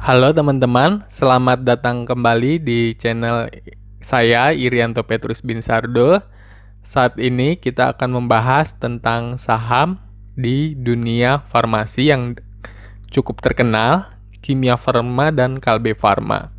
Halo teman-teman, selamat datang kembali di channel saya Irianto Petrus Binsardo. Saat ini kita akan membahas tentang saham di dunia farmasi yang cukup terkenal, Kimia Farma dan Kalbe Farma.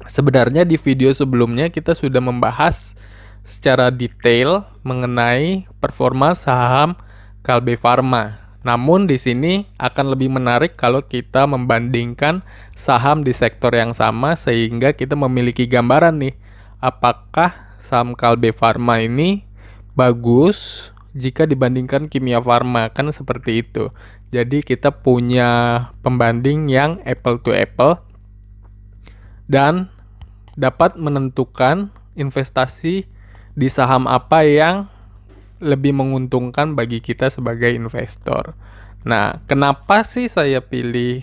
Sebenarnya di video sebelumnya kita sudah membahas secara detail mengenai performa saham Kalbe Farma. Namun di sini akan lebih menarik kalau kita membandingkan saham di sektor yang sama sehingga kita memiliki gambaran nih, apakah saham Kalbe Farma ini bagus jika dibandingkan Kimia Farma, kan seperti itu. Jadi kita punya pembanding yang apple to apple dan dapat menentukan investasi di saham apa yang lebih menguntungkan bagi kita sebagai investor. Nah, kenapa sih saya pilih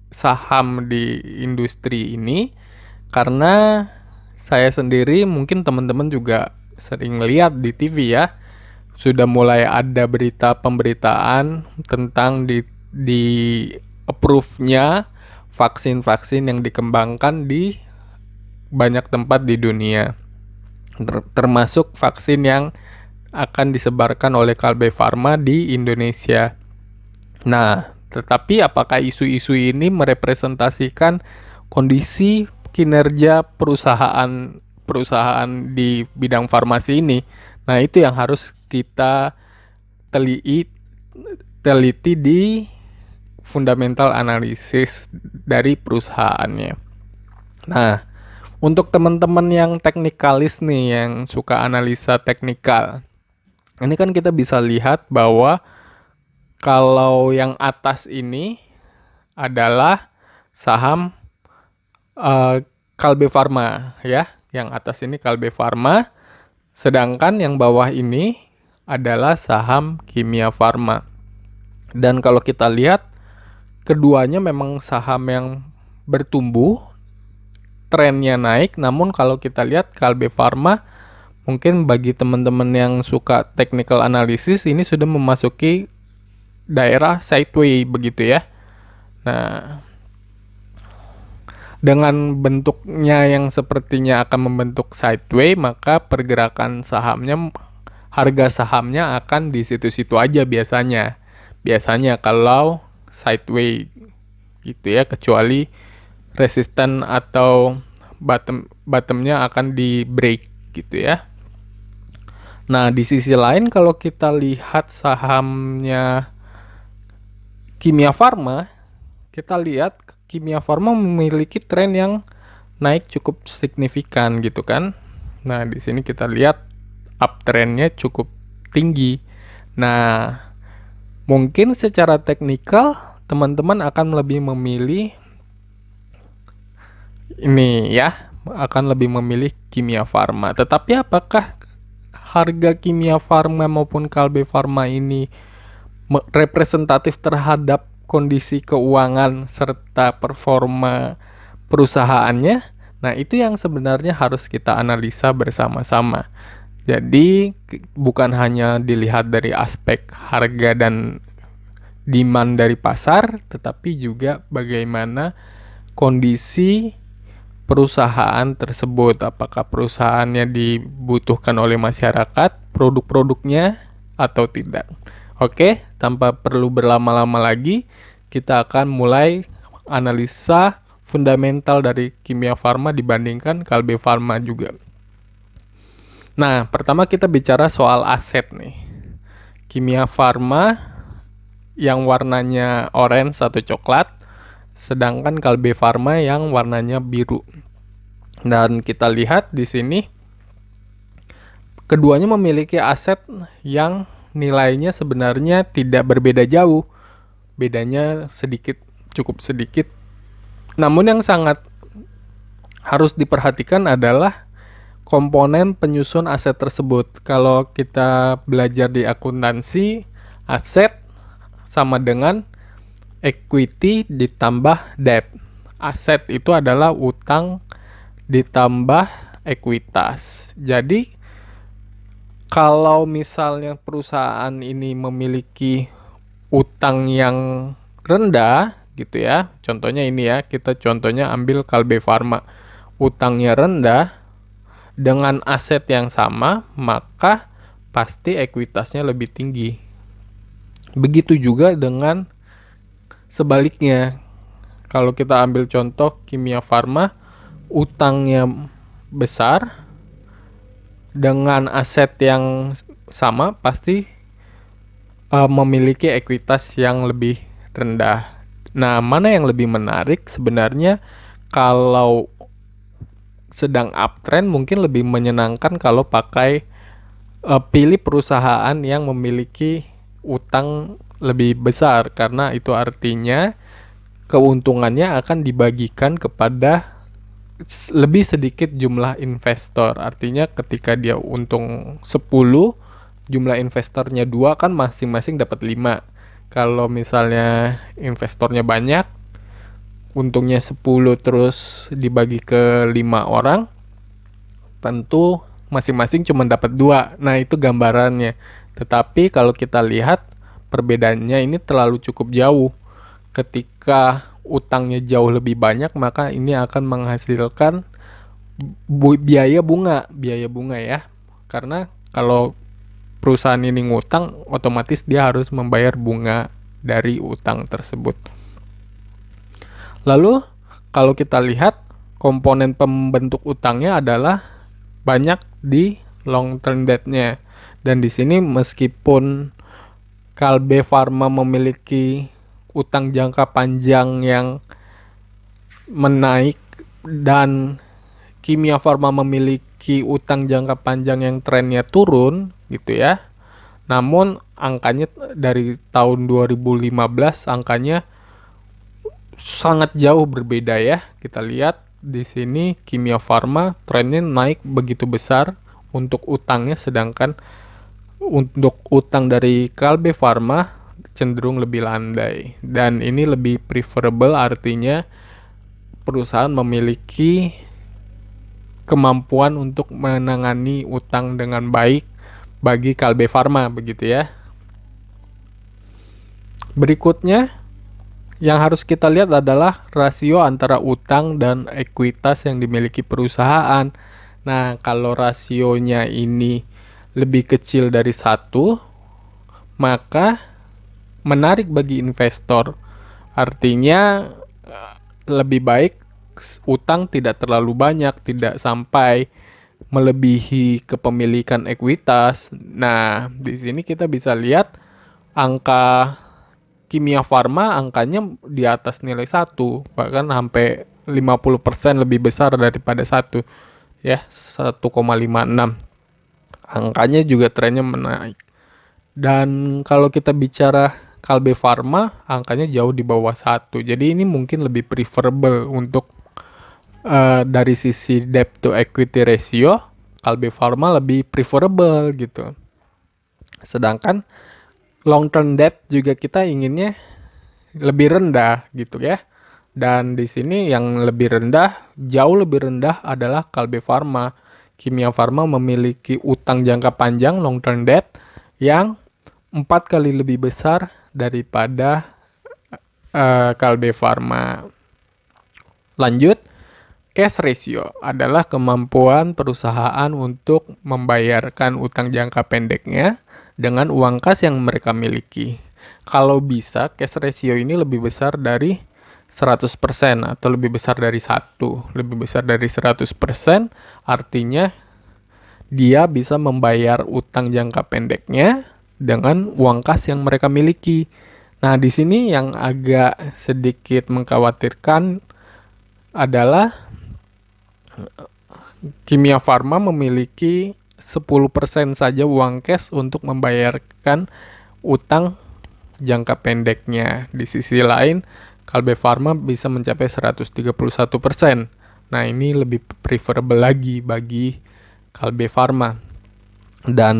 saham di industri ini? Karena saya sendiri, mungkin teman-teman juga sering lihat di TV ya, sudah mulai ada berita pemberitaan tentang di approve-nya vaksin-vaksin yang dikembangkan di banyak tempat di dunia, termasuk vaksin yang akan disebarkan oleh Kalbe Farma di Indonesia. Nah, tetapi apakah isu-isu ini merepresentasikan kondisi kinerja perusahaan di bidang farmasi ini? Nah, itu yang harus kita teliti di fundamental analisis dari perusahaannya. Nah, untuk teman-teman yang teknikalis nih, yang suka analisa teknikal, ini kan kita bisa lihat bahwa kalau yang atas ini adalah saham Kalbe Farma ya, yang atas ini Kalbe Farma, sedangkan yang bawah ini adalah saham Kimia Farma. Dan kalau kita lihat, keduanya memang saham yang bertumbuh, trennya naik, namun kalau kita lihat Kalbe Farma, mungkin bagi teman-teman yang suka technical analysis, ini sudah memasuki daerah sideways begitu ya. Nah, dengan bentuknya yang sepertinya akan membentuk sideways, maka pergerakan sahamnya, harga sahamnya akan di situ-situ aja biasanya. Biasanya kalau sideways gitu ya, kecuali resisten atau bottomnya akan di break gitu ya. Nah, di sisi lain kalau kita lihat sahamnya Kimia Farma, kita lihat Kimia Farma memiliki tren yang naik cukup signifikan gitu kan. Nah, di sini kita lihat uptrendnya cukup tinggi. Nah, mungkin secara teknikal teman-teman akan lebih memilih ini ya, akan lebih memilih Kimia Farma. Tetapi apakah harga Kimia Farma maupun Kalbe Farma ini representatif terhadap kondisi keuangan serta performa perusahaannya? Nah, itu yang sebenarnya harus kita analisa bersama-sama. Jadi, bukan hanya dilihat dari aspek harga dan demand dari pasar, tetapi juga bagaimana kondisi perusahaan tersebut, apakah perusahaannya dibutuhkan oleh masyarakat, produk-produknya, atau tidak. Oke, tanpa perlu berlama-lama lagi, kita akan mulai analisa fundamental dari Kimia Farma dibandingkan Kalbe Farma juga. Nah, pertama kita bicara soal aset nih. Kimia Farma yang warnanya orange atau coklat, sedangkan Kalbe Farma yang warnanya biru. Dan kita lihat di sini keduanya memiliki aset yang nilainya sebenarnya tidak berbeda jauh. Bedanya sedikit, cukup sedikit. Namun yang sangat harus diperhatikan adalah komponen penyusun aset tersebut. Kalau kita belajar di akuntansi, aset sama dengan equity ditambah debt. Aset itu adalah utang ditambah ekuitas. Jadi kalau misalnya perusahaan ini memiliki utang yang rendah gitu ya. Contohnya ini ya, kita contohnya ambil Kalbe Farma. Utangnya rendah dengan aset yang sama, maka pasti ekuitasnya lebih tinggi. Begitu juga dengan sebaliknya. Kalau kita ambil contoh Kimia Farma, utangnya besar dengan aset yang sama, pasti memiliki ekuitas yang lebih rendah. Nah, mana yang lebih menarik sebenarnya? Kalau sedang uptrend mungkin lebih menyenangkan kalau pakai pilih perusahaan yang memiliki utang lebih besar, karena itu artinya keuntungannya akan dibagikan kepada lebih sedikit jumlah investor. Artinya ketika dia untung 10, jumlah investornya 2, kan masing-masing dapat 5. Kalau misalnya investornya banyak, untungnya 10 terus dibagi ke 5 orang, tentu masing-masing cuma dapat 2. Nah, itu gambarannya. Tetapi kalau kita lihat perbedaannya ini terlalu cukup jauh. Ketika utangnya jauh lebih banyak, maka ini akan menghasilkan biaya bunga ya. Karena kalau perusahaan ini ngutang, otomatis dia harus membayar bunga dari utang tersebut. Lalu kalau kita lihat komponen pembentuk utangnya adalah banyak di long term debt-nya. Dan di sini meskipun Kalbe Farma memiliki utang jangka panjang yang menaik dan Kimia Farma memiliki utang jangka panjang yang trennya turun gitu ya. Namun angkanya dari tahun 2015 angkanya sangat jauh berbeda ya. Kita lihat di sini Kimia Farma trennya naik begitu besar untuk utangnya, sedangkan untuk utang dari Kalbe Farma cenderung lebih landai. Dan ini lebih preferable, artinya perusahaan memiliki kemampuan untuk menangani utang dengan baik bagi Kalbe Farma, begitu ya. Berikutnya yang harus kita lihat adalah rasio antara utang dan ekuitas yang dimiliki perusahaan. Nah, kalau rasionya ini lebih kecil dari 1, maka menarik bagi investor. Artinya lebih baik utang tidak terlalu banyak, tidak sampai melebihi kepemilikan ekuitas. Nah, di sini kita bisa lihat angka Kimia Farma angkanya di atas nilai 1, bahkan sampai 50% lebih besar daripada 1 ya, 1,56. Angkanya juga trennya menaik. Dan kalau kita bicara Kalbe Farma, angkanya jauh di bawah 1. Jadi ini mungkin lebih preferable untuk dari sisi debt to equity ratio, Kalbe Farma lebih preferable gitu. Sedangkan long term debt juga kita inginnya lebih rendah gitu ya. Dan di sini yang lebih rendah, jauh lebih rendah adalah Kalbe Farma. Kimia Farma memiliki utang jangka panjang long term debt yang 4 kali lebih besar daripada Kalbe Farma. Lanjut, cash ratio adalah kemampuan perusahaan untuk membayarkan utang jangka pendeknya dengan uang kas yang mereka miliki. Kalau bisa, cash ratio ini lebih besar dari 100% atau lebih besar dari 1. Lebih besar dari 100% artinya dia bisa membayar utang jangka pendeknya dengan uang kas yang mereka miliki. Nah, di sini yang agak sedikit mengkhawatirkan adalah Kimia Farma memiliki 10% saja uang cash untuk membayarkan utang jangka pendeknya. Di sisi lain, Kalbe Farma bisa mencapai 131%. Nah, ini lebih preferable lagi bagi Kalbe Farma. Dan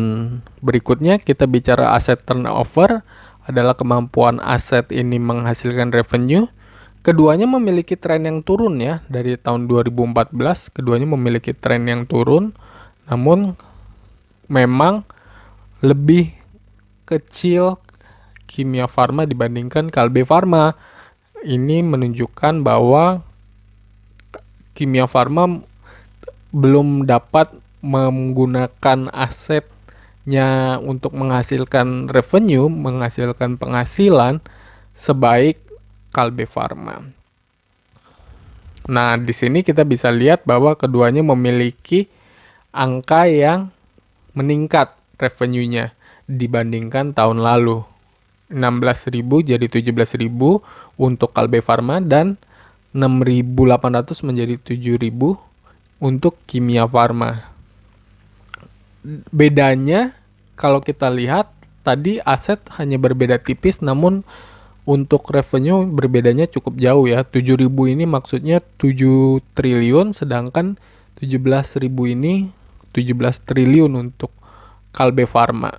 berikutnya kita bicara aset turnover, adalah kemampuan aset ini menghasilkan revenue. Keduanya memiliki tren yang turun ya, dari tahun 2014 keduanya memiliki tren yang turun, namun memang lebih kecil Kimia Farma dibandingkan Kalbe Farma. ini menunjukkan bahwa Kimia Farma belum dapat menggunakan asetnya untuk menghasilkan revenue, menghasilkan penghasilan sebaik Kalbe Farma. Nah, di sini kita bisa lihat bahwa keduanya memiliki angka yang meningkat revenue-nya dibandingkan tahun lalu. 16.000 jadi 17.000 untuk Kalbe Farma dan 6.800 menjadi 7.000 untuk Kimia Farma. Bedanya kalau kita lihat tadi aset hanya berbeda tipis, namun untuk revenue berbedanya cukup jauh ya. 7.000 ini maksudnya 7 triliun, sedangkan 17.000 ini 17 triliun untuk Kalbe Farma.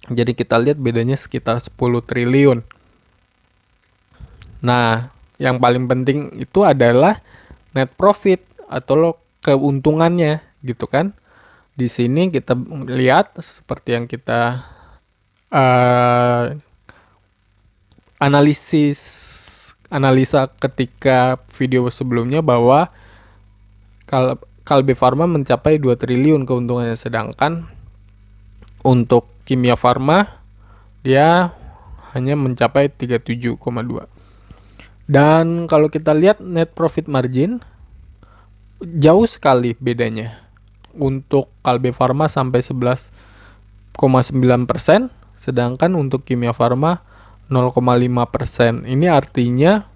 Jadi kita lihat bedanya sekitar 10 triliun. Nah, yang paling penting itu adalah net profit atau keuntungannya gitu kan. Di sini kita lihat seperti yang kita analisa ketika video sebelumnya bahwa Kalbe Farma mencapai 2 triliun keuntungannya, sedangkan untuk Kimia Farma dia hanya mencapai 37,2. Dan kalau kita lihat net profit margin jauh sekali bedanya. Untuk Kalbe Farma sampai 11,9%, sedangkan untuk Kimia Farma 0,5%. Ini artinya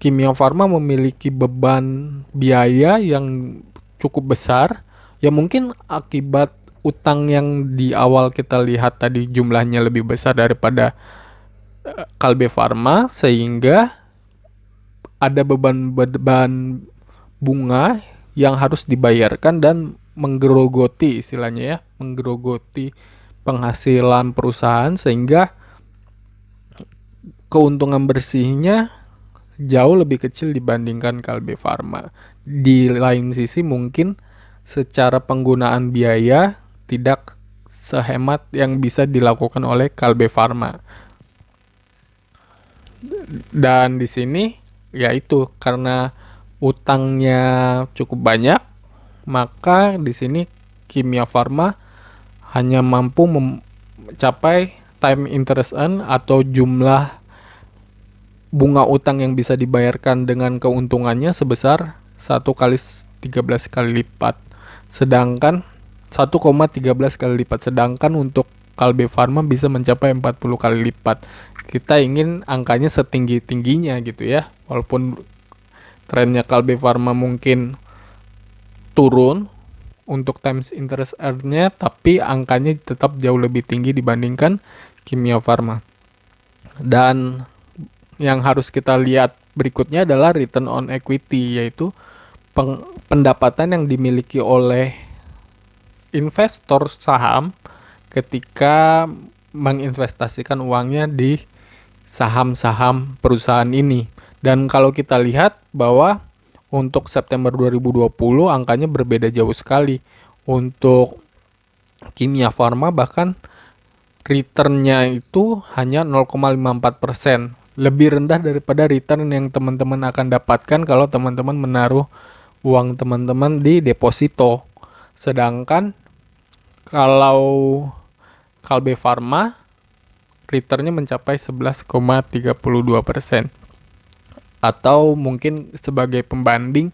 Kimia Farma memiliki beban biaya yang cukup besar, ya mungkin akibat utang yang di awal kita lihat tadi jumlahnya lebih besar daripada Kalbe Farma, sehingga ada beban bunga yang harus dibayarkan dan menggerogoti istilahnya ya, menggerogoti penghasilan perusahaan, sehingga keuntungan bersihnya jauh lebih kecil dibandingkan Kalbe Farma. Di lain sisi mungkin secara penggunaan biaya tidak sehemat yang bisa dilakukan oleh Kalbe Farma. Dan di sini yaitu karena utangnya cukup banyak, maka di sini Kimia Farma hanya mampu mencapai time interest earn atau jumlah bunga utang yang bisa dibayarkan dengan keuntungannya sebesar 1 kali 13 kali lipat. Sedangkan 1,13 kali lipat. Sedangkan untuk Kalbe Farma bisa mencapai 40 kali lipat. Kita ingin angkanya setinggi-tingginya gitu ya. Walaupun trennya Kalbe Farma mungkin turun untuk times interest earn-nya, tapi angkanya tetap jauh lebih tinggi dibandingkan Kimia Farma. Dan yang harus kita lihat berikutnya adalah return on equity, yaitu pendapatan yang dimiliki oleh investor saham ketika menginvestasikan uangnya di saham-saham perusahaan ini. Dan kalau kita lihat bahwa untuk September 2020 angkanya berbeda jauh sekali. Untuk Kimia Farma bahkan return-nya itu hanya 0,54%. Lebih rendah daripada return yang teman-teman akan dapatkan kalau teman-teman menaruh uang teman-teman di deposito. Sedangkan kalau Kalbe Farma return-nya mencapai 11,32%. Atau mungkin sebagai pembanding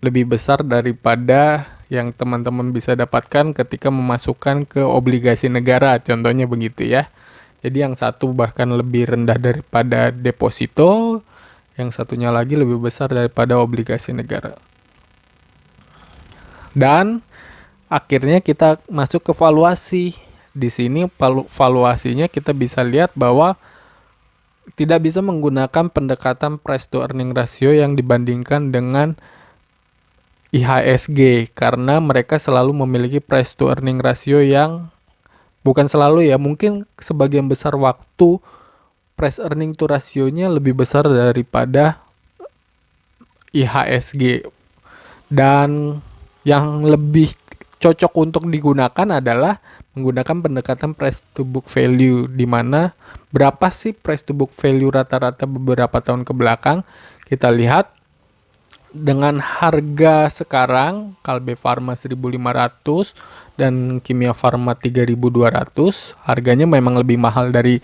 lebih besar daripada yang teman-teman bisa dapatkan ketika memasukkan ke obligasi negara, contohnya begitu ya. Jadi yang satu bahkan lebih rendah daripada deposito, yang satunya lagi lebih besar daripada obligasi negara. Dan akhirnya kita masuk ke valuasi. Di sini valuasinya kita bisa lihat bahwa tidak bisa menggunakan pendekatan price to earning ratio yang dibandingkan dengan IHSG, karena mereka selalu memiliki price to earning ratio yang bukan selalu ya, mungkin sebagian besar waktu price earning to ratio-nya lebih besar daripada IHSG. Dan yang lebih cocok untuk digunakan adalah menggunakan pendekatan price to book value, di mana berapa sih price to book value rata-rata beberapa tahun ke belakang. Kita lihat dengan harga sekarang Kalbe Farma 1.500 dan Kimia Farma 3.200, harganya memang lebih mahal dari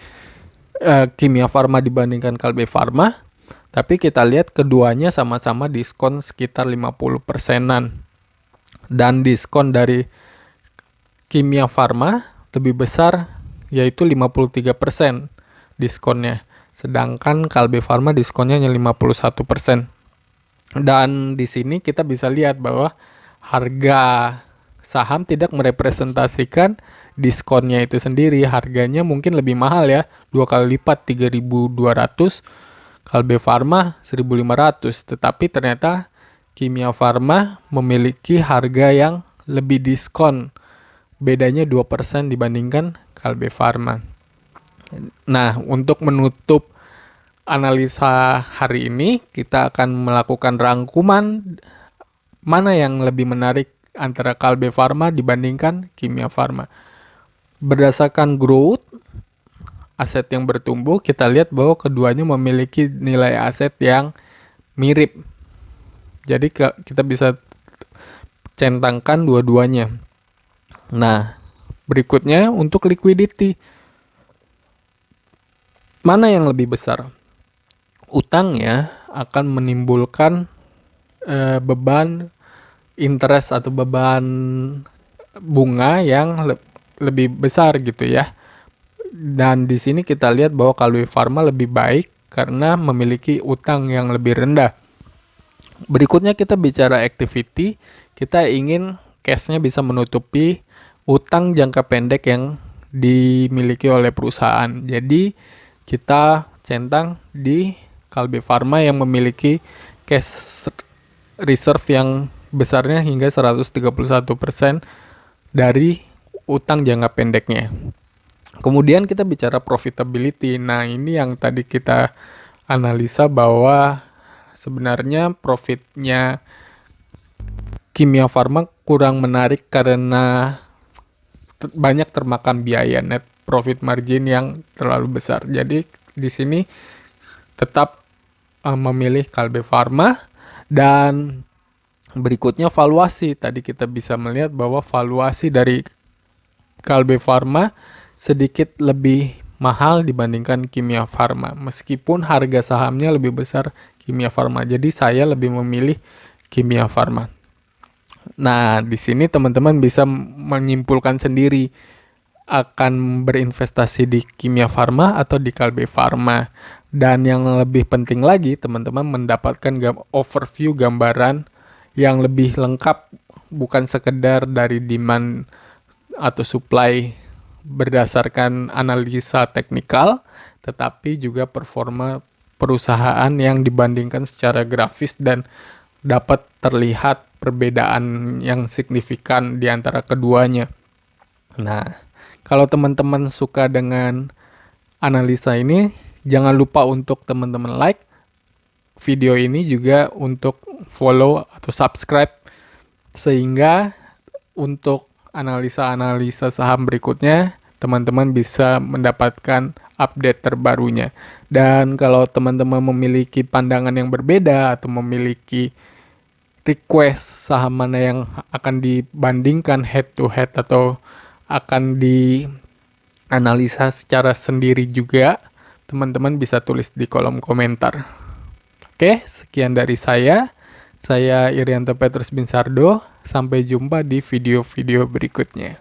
Kimia Farma dibandingkan Kalbe Farma, tapi kita lihat keduanya sama-sama diskon sekitar 50%-an, dan diskon dari Kimia Farma lebih besar, yaitu 53% diskonnya, sedangkan Kalbe Farma diskonnya hanya 51%. Dan di sini kita bisa lihat bahwa harga saham tidak merepresentasikan diskonnya itu sendiri. Harganya mungkin lebih mahal ya, 2 kali lipat, 3.200, Kalbe Farma 1.500. Tetapi ternyata Kimia Farma memiliki harga yang lebih diskon, bedanya 2% dibandingkan Kalbe Farma. Nah, untuk menutup analisa hari ini, kita akan melakukan rangkuman mana yang lebih menarik antara Kalbe Farma dibandingkan Kimia Farma. Berdasarkan growth, aset yang bertumbuh, kita lihat bahwa keduanya memiliki nilai aset yang mirip. Jadi kita bisa centangkan dua-duanya. Nah, berikutnya untuk liquidity. Mana yang lebih besar? Utangnya akan menimbulkan beban interest atau beban bunga yang lebih besar gitu ya. Dan di sini kita lihat bahwa Kalbe Farma lebih baik karena memiliki utang yang lebih rendah. Berikutnya kita bicara activity. Kita ingin cash-nya bisa menutupi utang jangka pendek yang dimiliki oleh perusahaan. Jadi kita centang di Kalbe Farma yang memiliki cash reserve yang besarnya hingga 131% dari utang jangka pendeknya. Kemudian kita bicara profitability. Nah, ini yang tadi kita analisa bahwa sebenarnya profitnya Kimia Farma kurang menarik karena banyak termakan biaya, net profit margin yang terlalu besar. Jadi di sini tetap memilih Kalbe Farma. Dan berikutnya valuasi. Tadi kita bisa melihat bahwa valuasi dari Kalbe Farma sedikit lebih mahal dibandingkan Kimia Farma, meskipun harga sahamnya lebih besar Kimia Farma. Jadi saya lebih memilih Kimia Farma. Nah, di sini teman-teman bisa menyimpulkan sendiri akan berinvestasi di Kimia Farma atau di Kalbe Farma. Dan yang lebih penting lagi, teman-teman mendapatkan overview gambaran yang lebih lengkap, bukan sekedar dari demand atau supply berdasarkan analisa teknikal, tetapi juga performa perusahaan yang dibandingkan secara grafis dan dapat terlihat perbedaan yang signifikan di antara keduanya. Nah, kalau teman-teman suka dengan analisa ini, jangan lupa untuk teman-teman like video ini, juga untuk follow atau subscribe, sehingga untuk analisa-analisa saham berikutnya teman-teman bisa mendapatkan update terbarunya. Dan kalau teman-teman memiliki pandangan yang berbeda atau memiliki request saham mana yang akan dibandingkan head to head atau akan dianalisa secara sendiri juga, teman-teman bisa tulis di kolom komentar. Oke, sekian dari saya. Saya Irianto Petrus Binsardo. Sampai jumpa di video-video berikutnya.